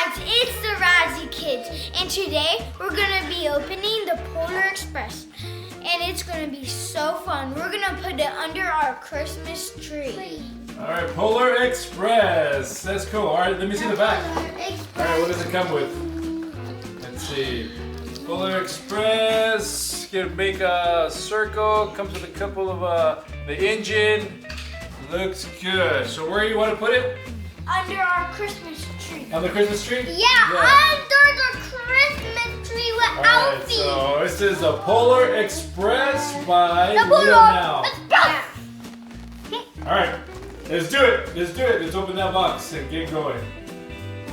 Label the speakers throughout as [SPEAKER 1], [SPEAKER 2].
[SPEAKER 1] guys, it's the Razzy Kidz, and today we're gonna be opening the Polar Express, and it's gonna be so fun. We're gonna put it under our Christmas tree.
[SPEAKER 2] All right, Polar Express. That's cool. All right, let me see the back. All right, what does it come with? Let's see. Polar Express. You can make a circle. Comes with a couple of the engine. Looks good. So where do you want to put it?
[SPEAKER 1] Under our Christmas tree.
[SPEAKER 2] On the Christmas tree?
[SPEAKER 1] Yeah. Under the Christmas tree with
[SPEAKER 2] Alright,
[SPEAKER 1] Alfie.
[SPEAKER 2] so this is the Polar Express by
[SPEAKER 1] The Polar
[SPEAKER 2] Lionel.
[SPEAKER 1] Express.
[SPEAKER 2] Alright, let's do it. Let's do it. Let's open that box and get going.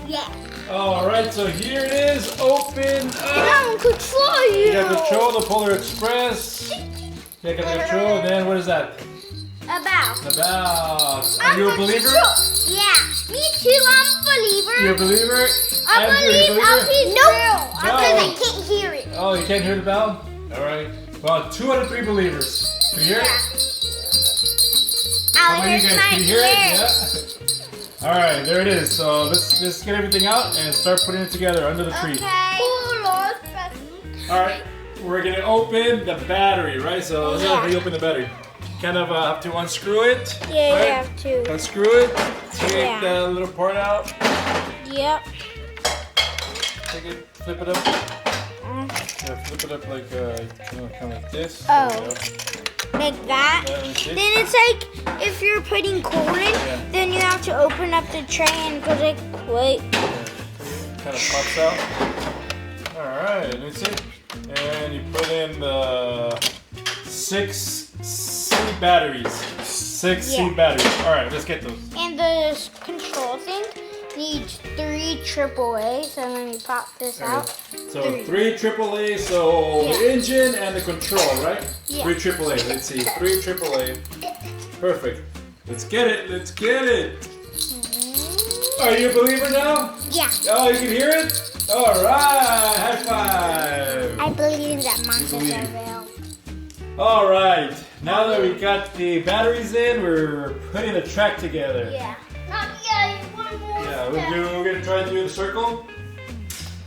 [SPEAKER 1] Yeah.
[SPEAKER 2] Alright, so here it is. Open
[SPEAKER 1] And
[SPEAKER 2] up.
[SPEAKER 1] I'm control you.
[SPEAKER 2] You got control the Polar Express. You got control. Then what is that?
[SPEAKER 1] About.
[SPEAKER 2] Are you a believer?
[SPEAKER 1] Yeah. Me too. I'm a believer.
[SPEAKER 2] You're a believer?
[SPEAKER 1] I
[SPEAKER 2] Andrew, you a
[SPEAKER 1] believe
[SPEAKER 2] believer?
[SPEAKER 1] Alfie's real. Because I can't hear it.
[SPEAKER 2] Oh, you can't hear the bell? Alright. Well, 2 out of 3 believers. Can you hear it? How many of you guys can you hear it? Yeah. Alright, there it is. So let's get everything out and start putting it together under the tree.
[SPEAKER 1] Okay.
[SPEAKER 2] Alright, we're gonna open the battery, right? So let's how you open the battery. Kind of have to unscrew it.
[SPEAKER 1] Yeah,
[SPEAKER 2] right?
[SPEAKER 1] you have to.
[SPEAKER 2] Unscrew it. Take the little part out.
[SPEAKER 1] Yep.
[SPEAKER 2] Take it, flip it up. Yeah, flip it up like kind of like this.
[SPEAKER 1] Oh.
[SPEAKER 2] There we go.
[SPEAKER 1] Like that.
[SPEAKER 2] Yeah,
[SPEAKER 1] Then it's like if you're putting coal in, then you have to open up the tray and go like, wait.
[SPEAKER 2] Kind of pops out. Alright, let's see. And you put in the 6 C batteries. 6 C batteries. Alright, let's get those.
[SPEAKER 1] And the control thing needs 3 AAA. So let me pop this out.
[SPEAKER 2] So 3 AAA, so the engine and the control, right?
[SPEAKER 1] Yeah.
[SPEAKER 2] 3 AAA. Let's see. 3 AAA. Perfect. Let's get it. Let's get it. Are you a believer now?
[SPEAKER 1] Yeah.
[SPEAKER 2] Oh, you can hear it? Alright. High five.
[SPEAKER 1] I believe that monsters
[SPEAKER 2] believe.
[SPEAKER 1] are real.
[SPEAKER 2] Alright. Now that we got the batteries in, we're putting the track together.
[SPEAKER 1] Yeah. Not yet. One more.
[SPEAKER 2] Yeah, we're gonna try to do the circle.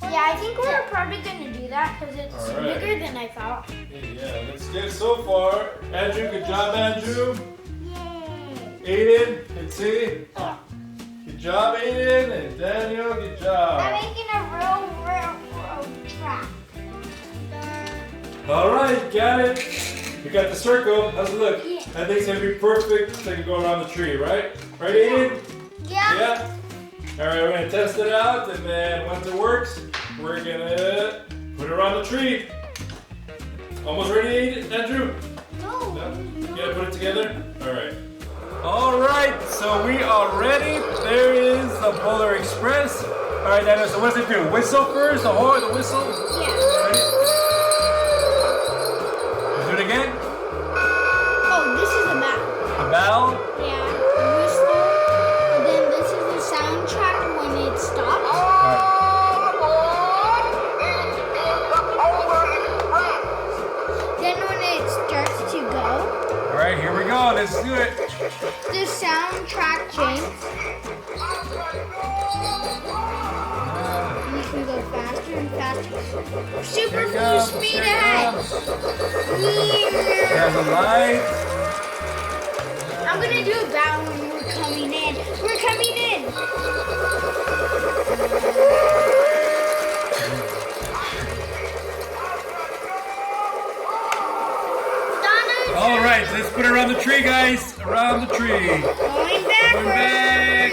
[SPEAKER 1] Yeah, I think we're probably gonna do that because it's
[SPEAKER 2] Alright.
[SPEAKER 1] bigger than I thought.
[SPEAKER 2] Yeah, let's get so far. Andrew, good job, Andrew.
[SPEAKER 1] Yay.
[SPEAKER 2] Aiden, let's see. Good job, Aiden. And Daniel, good job.
[SPEAKER 1] I'm making a real track.
[SPEAKER 2] Alright, got it. We got the circle. How's it look?
[SPEAKER 1] Yeah.
[SPEAKER 2] I think it's gonna be perfect so you can go around the tree, right? Right, Aiden?
[SPEAKER 1] Yeah.
[SPEAKER 2] Yeah? Alright, we're gonna test it out, and then once it works, we're gonna put it around the tree. Almost ready, Andrew?
[SPEAKER 1] No.
[SPEAKER 2] No? You gotta put it together? Alright. Alright, so we are ready. There is the Polar Express. Alright, Daniel, so what does it do? Whistle first, the horn, the whistle?
[SPEAKER 1] Yeah.
[SPEAKER 2] Ready? Do it again?
[SPEAKER 1] Oh, this is a map.
[SPEAKER 2] The bell?
[SPEAKER 1] Yeah. The whistle. And then this is the soundtrack when it stops.
[SPEAKER 2] Alright.
[SPEAKER 1] Then when it starts to go,
[SPEAKER 2] Alright, here we go. Let's do it.
[SPEAKER 1] the soundtrack changes. You can go faster and faster. Super
[SPEAKER 2] Here we
[SPEAKER 1] full
[SPEAKER 2] go.
[SPEAKER 1] speed
[SPEAKER 2] Here we
[SPEAKER 1] ahead.
[SPEAKER 2] go. There's a light.
[SPEAKER 1] I'm gonna do a bow when we're coming in. We're coming in. Donna,
[SPEAKER 2] Alright, let's put it around the tree, guys. Around the tree.
[SPEAKER 1] going
[SPEAKER 2] Going
[SPEAKER 1] backwards.
[SPEAKER 2] back.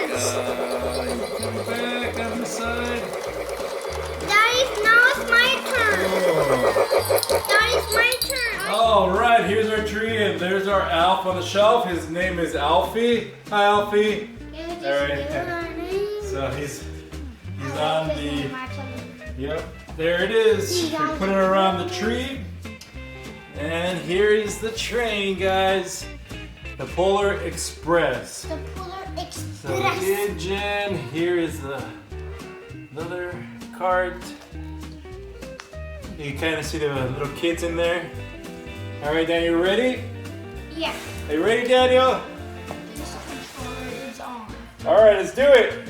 [SPEAKER 2] Going back on the side.
[SPEAKER 1] Guys, now it's my turn. Now it's my turn.
[SPEAKER 2] Alright, here's our tree, and there's our Alf on the shelf. His name is Alfie. Hi, Alfie. Alright. So he's on the. Yep, there it is. We put it around the tree. And here is the train, guys. The Polar Express.
[SPEAKER 1] The Polar
[SPEAKER 2] So
[SPEAKER 1] Express.
[SPEAKER 2] the engine, here is the another cart. You kind of see the little kids in there. All right, Daniel, you ready?
[SPEAKER 1] Yeah.
[SPEAKER 2] Are you ready, Daniel?
[SPEAKER 1] This controller is on.
[SPEAKER 2] All right, let's do it.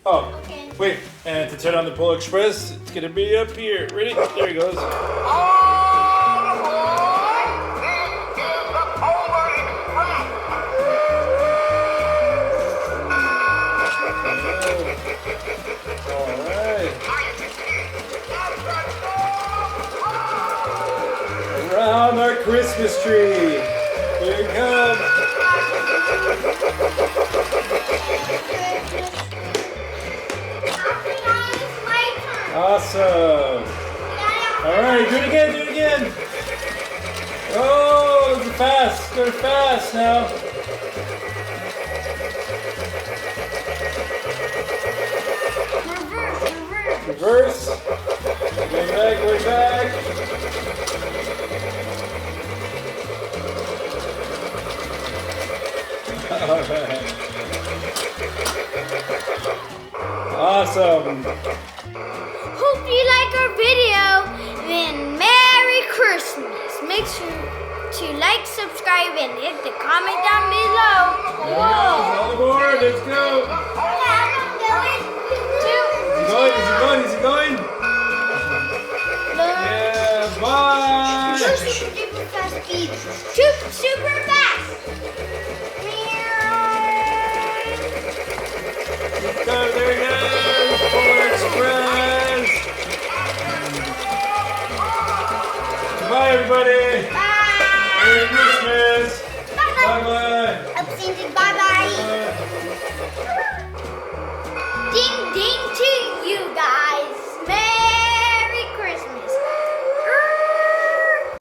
[SPEAKER 2] Oh,
[SPEAKER 1] Okay.
[SPEAKER 2] wait, And to turn on the Polar Express, it's gonna be up here. Ready? There he goes. Alright. Around our Christmas tree. Here it comes. Awesome. Alright, do it again, do it again. Oh, it's fast. Go fast now. Reverse. Going back, going back. Alright. Awesome.
[SPEAKER 1] Hope you like our video. Then Merry Christmas. Make sure to like, subscribe, and hit the comment down below.
[SPEAKER 2] All aboard, let's go. Is he going? Yeah, bye.
[SPEAKER 1] Super fast.